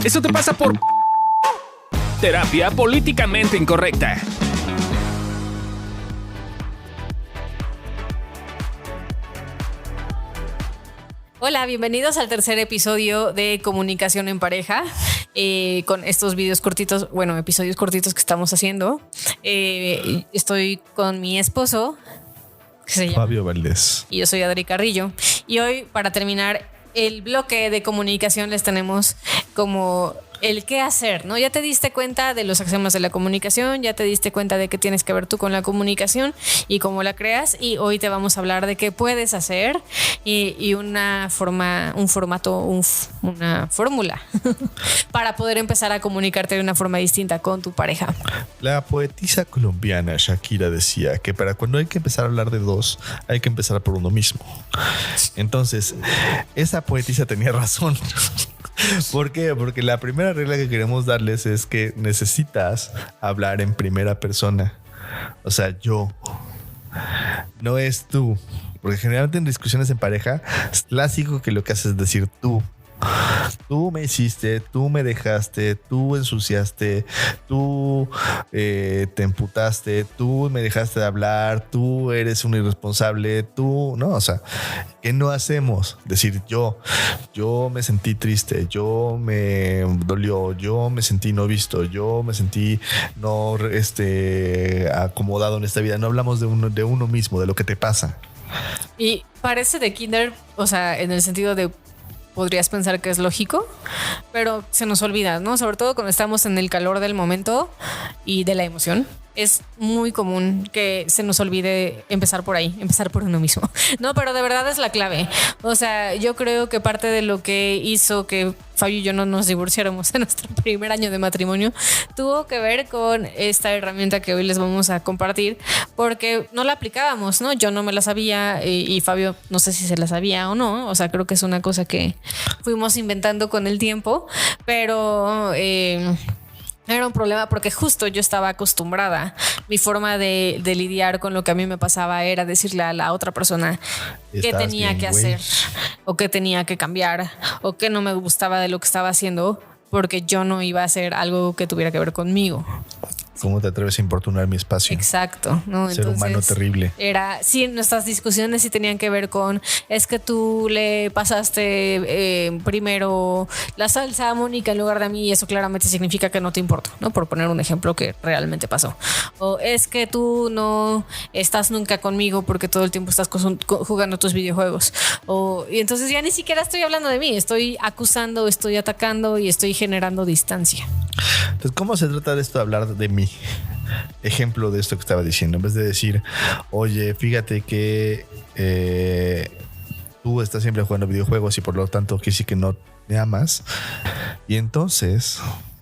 Eso te pasa por terapia políticamente incorrecta. Hola, bienvenidos al tercer episodio de Comunicación en Pareja, con estos videos cortitos, episodios cortitos que estamos haciendo. Estoy con mi esposo, que se llama Fabio Valdés. Y yo soy Adri Carrillo. Y hoy, para terminar el bloque de comunicación, les tenemos como el qué hacer, ¿no? Ya te diste cuenta de los axiomas de la comunicación, ya te diste cuenta de qué tienes que ver tú con la comunicación y cómo la creas, y hoy te vamos a hablar de qué puedes hacer y una fórmula para poder empezar a comunicarte de una forma distinta con tu pareja. La poetisa colombiana Shakira decía que para cuando hay que empezar a hablar de dos, hay que empezar por uno mismo. Entonces, esa poetisa tenía razón. ¿Por qué? Porque la primera regla que queremos darles es que necesitas hablar en primera persona. O sea, yo. No es tú. Porque generalmente en discusiones en pareja es clásico que lo que haces es decir tú. Tú me hiciste, tú me dejaste, tú ensuciaste, tú te emputaste, tú me dejaste de hablar, tú eres un irresponsable, tú, no, o sea, ¿qué no hacemos? Decir yo me sentí triste, yo me dolió, yo me sentí no visto, yo me sentí no acomodado en esta vida. No hablamos de uno mismo, de lo que te pasa. Y parece de kinder, o sea, en el sentido de podrías pensar que es lógico, pero se nos olvida, ¿no? Sobre todo cuando estamos en el calor del momento y de la emoción. Es muy común que se nos olvide empezar por ahí, empezar por uno mismo. No, pero de verdad es la clave. O sea, yo creo que parte de lo que hizo que Fabio y yo no nos divorciáramos en nuestro primer año de matrimonio tuvo que ver con esta herramienta que hoy les vamos a compartir, porque no la aplicábamos, ¿no? Yo no me la sabía y Fabio no sé si se la sabía o no. O sea, creo que es una cosa que fuimos inventando con el tiempo, pero era un problema porque justo yo estaba acostumbrada. Mi forma de lidiar con lo que a mí me pasaba era decirle a la otra persona qué tenía que hacer o qué tenía que cambiar o qué no me gustaba de lo que estaba haciendo, porque yo no iba a hacer algo que tuviera que ver conmigo. ¿Cómo te atreves a importunar mi espacio? Exacto, ¿no? Ser humano terrible. Sí, nuestras discusiones sí tenían que ver con es que tú le pasaste primero la salsa a Mónica en lugar de a mí, y eso claramente significa que no te importo, ¿no? Por poner un ejemplo que realmente pasó. O es que tú no estás nunca conmigo porque todo el tiempo estás jugando tus videojuegos. Y entonces ya ni siquiera estoy hablando de mí, estoy acusando, estoy atacando y estoy generando distancia. Entonces, ¿cómo se trata de esto de hablar de mí? Ejemplo de esto que estaba diciendo, en vez de decir, oye, fíjate que tú estás siempre jugando videojuegos y por lo tanto que sí que no me amas, y entonces,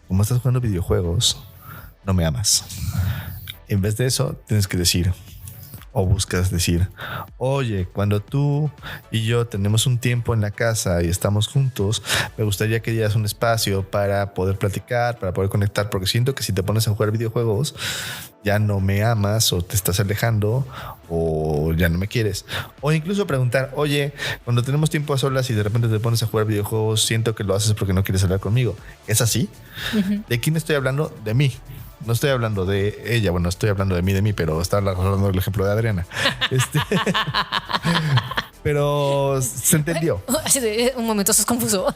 como estás jugando videojuegos, no me amas. En vez de eso, tienes que decir, o buscas decir, oye, cuando tú y yo tenemos un tiempo en la casa y estamos juntos, me gustaría que dieras un espacio para poder platicar, para poder conectar, porque siento que si te pones a jugar videojuegos ya no me amas o te estás alejando o ya no me quieres. O incluso preguntar, oye, cuando tenemos tiempo a solas y de repente te pones a jugar videojuegos, siento que lo haces porque no quieres hablar conmigo. ¿Es así? Uh-huh. ¿De quién estoy hablando? De mí. No estoy hablando de ella, bueno, estoy hablando de mí, pero estaba hablando del ejemplo de Adriana. Pero se entendió. Un momento, sos confuso.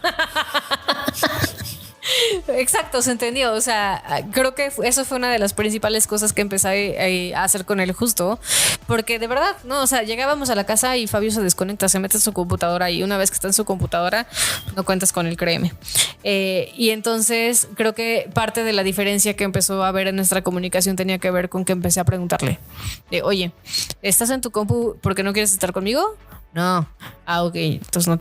Exacto, se entendió. O sea, creo que eso fue una de las principales cosas que empecé a hacer con él, justo porque de verdad, no, o sea, llegábamos a la casa y Fabio se desconecta, se mete en su computadora, y una vez que está en su computadora no cuentas con él, créeme. Y entonces creo que parte de la diferencia que empezó a haber en nuestra comunicación tenía que ver con que empecé a preguntarle, oye, ¿estás en tu compu porque no quieres estar conmigo? No. Ok, entonces no.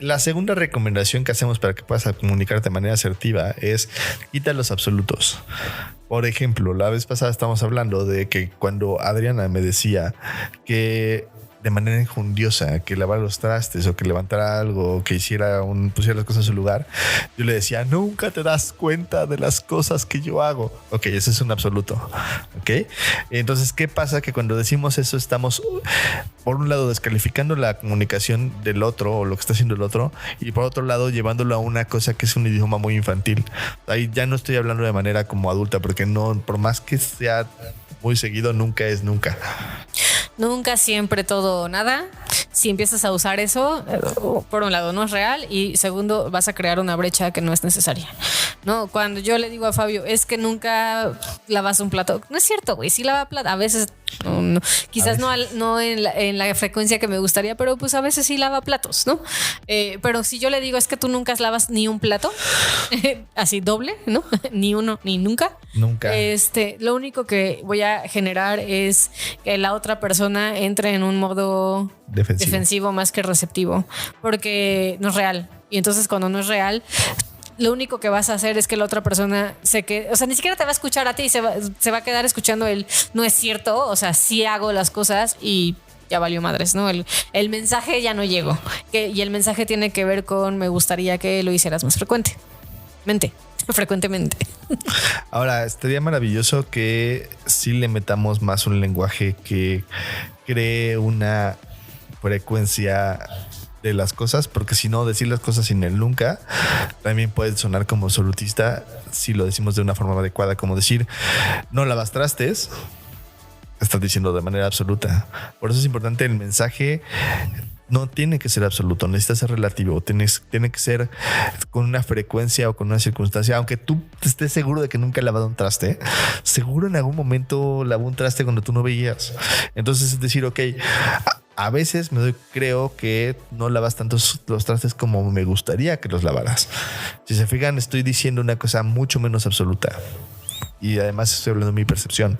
La segunda recomendación que hacemos para que puedas comunicarte de manera asertiva es quita los absolutos. Por ejemplo, la vez pasada estábamos hablando de que cuando Adriana me decía que de manera injundiosa, que lavara los trastes o que levantara algo, o que pusiera las cosas en su lugar, yo le decía, nunca te das cuenta de las cosas que yo hago. Ok, ese es un absoluto. Ok, entonces, ¿qué pasa? Que cuando decimos eso estamos, por un lado, descalificando la comunicación del otro o lo que está haciendo el otro, y por otro lado, llevándolo a una cosa que es un idioma muy infantil. Ahí ya no estoy hablando de manera como adulta, porque no, por más que sea muy seguido, nunca es nunca. Nunca, siempre, todo o nada. Si empiezas a usar eso, por un lado no es real y segundo vas a crear una brecha que no es necesaria. No, cuando yo le digo a Fabio, es que nunca lavas un plato, no es cierto, güey, sí lava plato, a veces no, quizás no en la frecuencia que me gustaría, pero pues a veces sí lava platos, ¿no? Pero si yo le digo, es que tú nunca lavas ni un plato, así doble, ¿no? Ni uno, ni nunca. Nunca. Lo único que voy a generar es que la otra persona entre en un modo defensivo más que receptivo, porque no es real. Y entonces cuando no es real, lo único que vas a hacer es que la otra persona ni siquiera te va a escuchar a ti, se va a quedar escuchando el no es cierto, o sea, sí hago las cosas y ya valió madres, ¿no? El mensaje ya no llegó. Y el mensaje tiene que ver con me gustaría que lo hicieras más frecuentemente. Ahora, estaría maravilloso que sí le metamos más un lenguaje que cree una frecuencia de las cosas, porque si no, decir las cosas sin el nunca también puede sonar como absolutista si lo decimos de una forma adecuada, como decir no lavas trastes, estás diciendo de manera absoluta. Por eso es importante el mensaje. No tiene que ser absoluto, necesita ser relativo, tiene que ser con una frecuencia o con una circunstancia. Aunque tú estés seguro de que nunca he lavado un traste, seguro en algún momento lavó un traste cuando tú no veías. Entonces es decir, ok, a veces creo que no lavas tantos los trastes como me gustaría que los lavaras. Si se fijan, estoy diciendo una cosa mucho menos absoluta y además estoy hablando de mi percepción.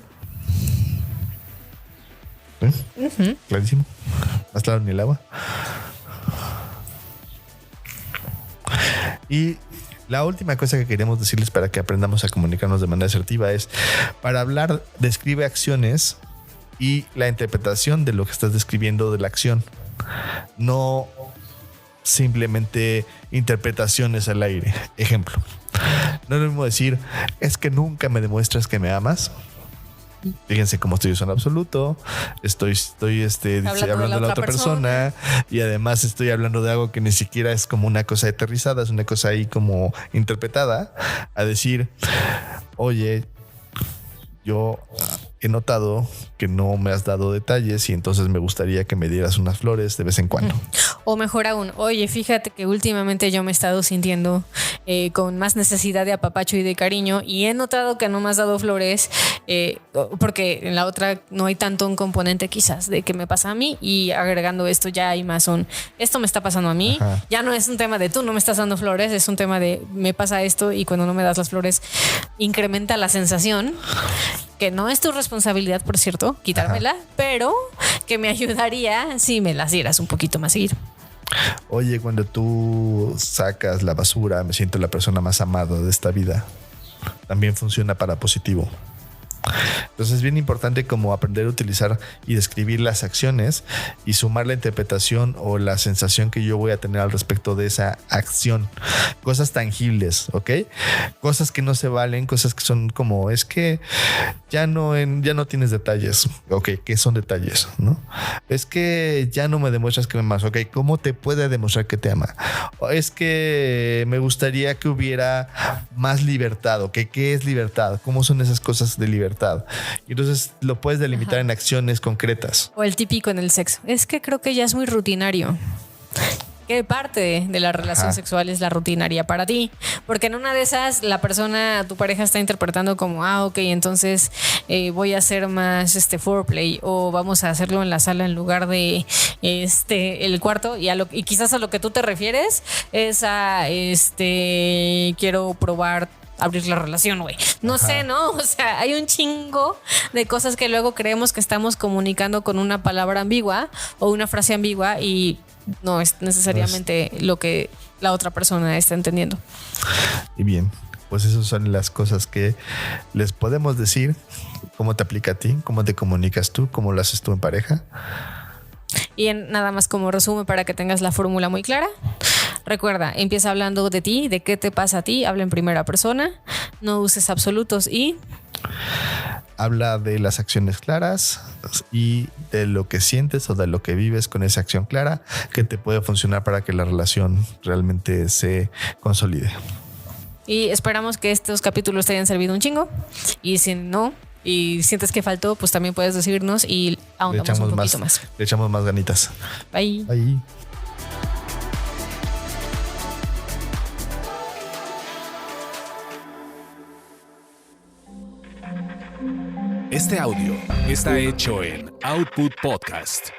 Uh-huh. Clarísimo. Más claro ni el agua. Y la última cosa que queremos decirles para que aprendamos a comunicarnos de manera asertiva es: para hablar, describe acciones y la interpretación de lo que estás describiendo de la acción, no simplemente interpretaciones al aire. Ejemplo, no es lo mismo decir es que nunca me demuestras que me amas. Fíjense cómo estoy usando absoluto. Estoy hablando de la otra persona y además estoy hablando de algo que ni siquiera es como una cosa aterrizada, es una cosa ahí como interpretada, a decir, oye, yo he notado que no me has dado detalles y entonces me gustaría que me dieras unas flores de vez en cuando. O mejor aún, oye, fíjate que últimamente yo me he estado sintiendo con más necesidad de apapacho y de cariño y he notado que no me has dado flores porque en la otra no hay tanto un componente quizás de que me pasa a mí, y agregando esto ya hay más esto me está pasando a mí. Ajá. Ya no es un tema de tú no me estás dando flores, es un tema de me pasa esto y cuando no me das las flores incrementa la sensación, que no es tu responsabilidad, por cierto, quitármela. Ajá. Pero que me ayudaría si me las dieras un poquito más seguido. Oye, cuando tú sacas la basura, me siento la persona más amada de esta vida. También funciona para positivo. Entonces es bien importante como aprender a utilizar y describir las acciones y sumar la interpretación o la sensación que yo voy a tener al respecto de esa acción. Cosas tangibles, ¿ok? Cosas que no se valen, cosas que son como, es que ya no tienes detalles. Ok, ¿qué son detalles? ¿No? Es que ya no me demuestras que me amas. Ok, ¿cómo te puede demostrar que te ama? Es que me gustaría que hubiera más libertad. Ok, ¿qué es libertad? ¿Cómo son esas cosas de libertad? Y entonces lo puedes delimitar. Ajá. En acciones concretas. O el típico en el sexo. Es que creo que ya es muy rutinario. ¿Qué parte de la relación sexual es la rutinaria para ti? Porque en una de esas la persona, tu pareja está interpretando como, ok, entonces voy a hacer más foreplay, o vamos a hacerlo en la sala en lugar de el cuarto, y quizás a lo que tú te refieres es a quiero probar abrir la relación, güey. No sé, ¿no? O sea, hay un chingo de cosas que luego creemos que estamos comunicando con una palabra ambigua o una frase ambigua y no es necesariamente lo que la otra persona está entendiendo. Y bien, pues esas son las cosas que les podemos decir. ¿Cómo te aplica a ti? ¿Cómo te comunicas tú? ¿Cómo lo haces tú en pareja? Y nada más como resumen para que tengas la fórmula muy clara. Recuerda, empieza hablando de ti, de qué te pasa a ti, habla en primera persona, no uses absolutos y... Habla de las acciones claras y de lo que sientes o de lo que vives con esa acción clara que te puede funcionar para que la relación realmente se consolide. Y esperamos que estos capítulos te hayan servido un chingo. Y si no, y sientes que faltó, pues también puedes decirnos y ahondamos un poquito más. Le echamos más ganitas. Bye. Bye. Este audio está hecho en Output Podcast.